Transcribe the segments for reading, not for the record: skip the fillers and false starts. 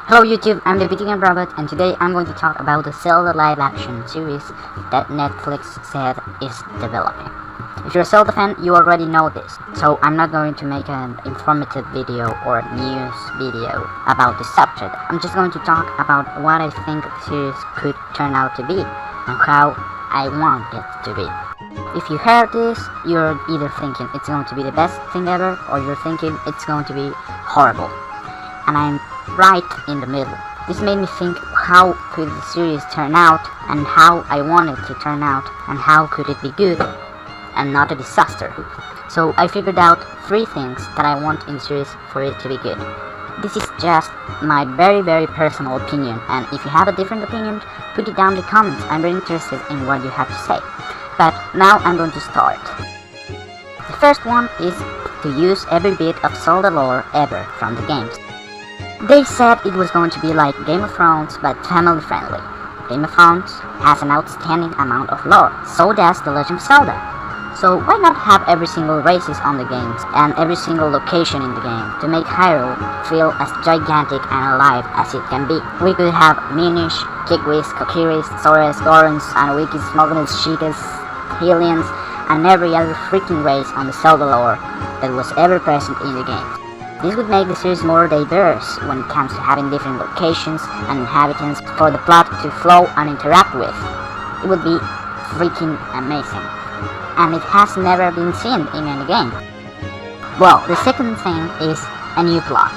Hello YouTube, I'm the VGR Robot, and today I'm going to talk about the Zelda live-action series that Netflix said is developing. If you're a Zelda fan, you already know this, so I'm not going to make an informative video or news video about the subject. I'm just going to talk about what I think the series could turn out to be, and how I want it to be. If you heard this, you're either thinking it's going to be the best thing ever, or you're thinking it's going to be horrible. And I'm right in the middle. This made me think, how could the series turn out, and how I want it to turn out, and how could it be good and not a disaster. So I figured out 3 things that I want in the series for it to be good. This is just my very personal opinion, and if you have a different opinion, put it down in the comments. I'm very interested in what you have to say. But now I'm going to start. The first one is to use every bit of Zelda lore ever from the games. They said it was going to be like Game of Thrones, but family friendly. Game of Thrones has an outstanding amount of lore, so does The Legend of Zelda. So why not have every single races on the games, and every single location in the game, to make Hyrule feel as gigantic and alive as it can be. We could have Minish, Kigwis, Kokiris, Zores, Gorons, Anowikis, Mogulus, Sheetas, Hylians, and every other freaking race on the Zelda lore that was ever present in the game. This would make the series more diverse when it comes to having different locations and inhabitants for the plot to flow and interact with. It would be freaking amazing. And it has never been seen in any game. Well, the second thing is a new plot.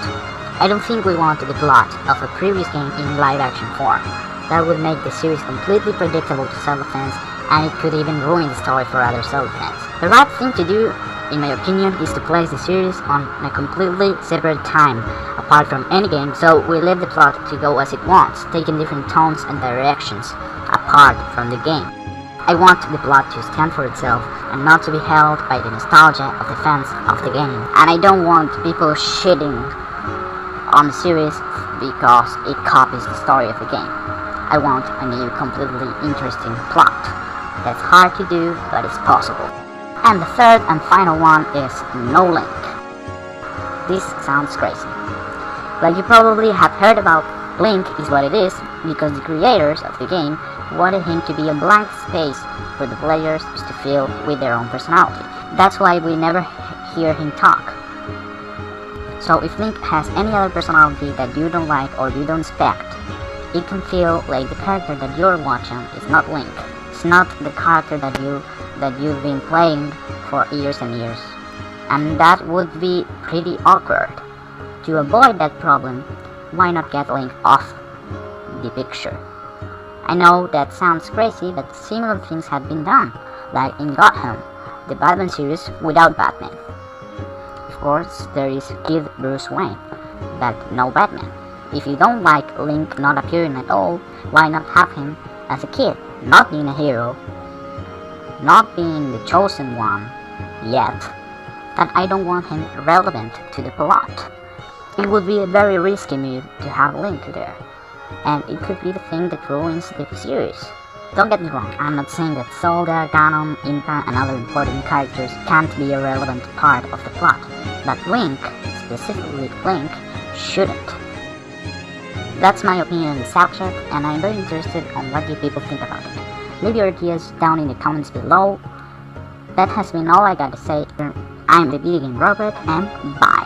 I don't think we wanted the plot of a previous game in live-action form. That would make the series completely predictable to Zelda fans, and it could even ruin the story for other Zelda fans. The right thing to do, in my opinion, is to place the series on a completely separate time, apart from any game, so we leave the plot to go as it wants, taking different tones and directions, apart from the game. I want the plot to stand for itself, and not to be held by the nostalgia of the fans of the game. And I don't want people shitting on the series because it copies the story of the game. I want a new, completely interesting plot. That's hard to do, but it's possible. And the third and final one is no Link. This sounds crazy. Like you probably have heard about, Link is what it is because the creators of the game wanted him to be a blank space for the players to fill with their own personality. That's why we never hear him talk. So if Link has any other personality that you don't like or you don't expect, it can feel like the character that you're watching is not Link. It's not the character that you've been playing for years and years. And that would be pretty awkward. To avoid that problem, why not get Link off the picture? I know that sounds crazy, but similar things have been done, like in Gotham, the Batman series without Batman. Of course, there is Kid Bruce Wayne, but no Batman. If you don't like Link not appearing at all, why not have him as a kid, not being a hero, not being the chosen one yet, but I don't want him relevant to the plot. It would be a very risky move to have Link there, and it could be the thing that ruins the series. Don't get me wrong, I'm not saying that Zelda, Ganon, Impa, and other important characters can't be a relevant part of the plot, but Link, specifically Link, shouldn't. That's my opinion on the subject, and I'm very interested on what you people think about it. Leave your ideas down in the comments below. That has been all I gotta say. I'm the VGR Robot, and bye.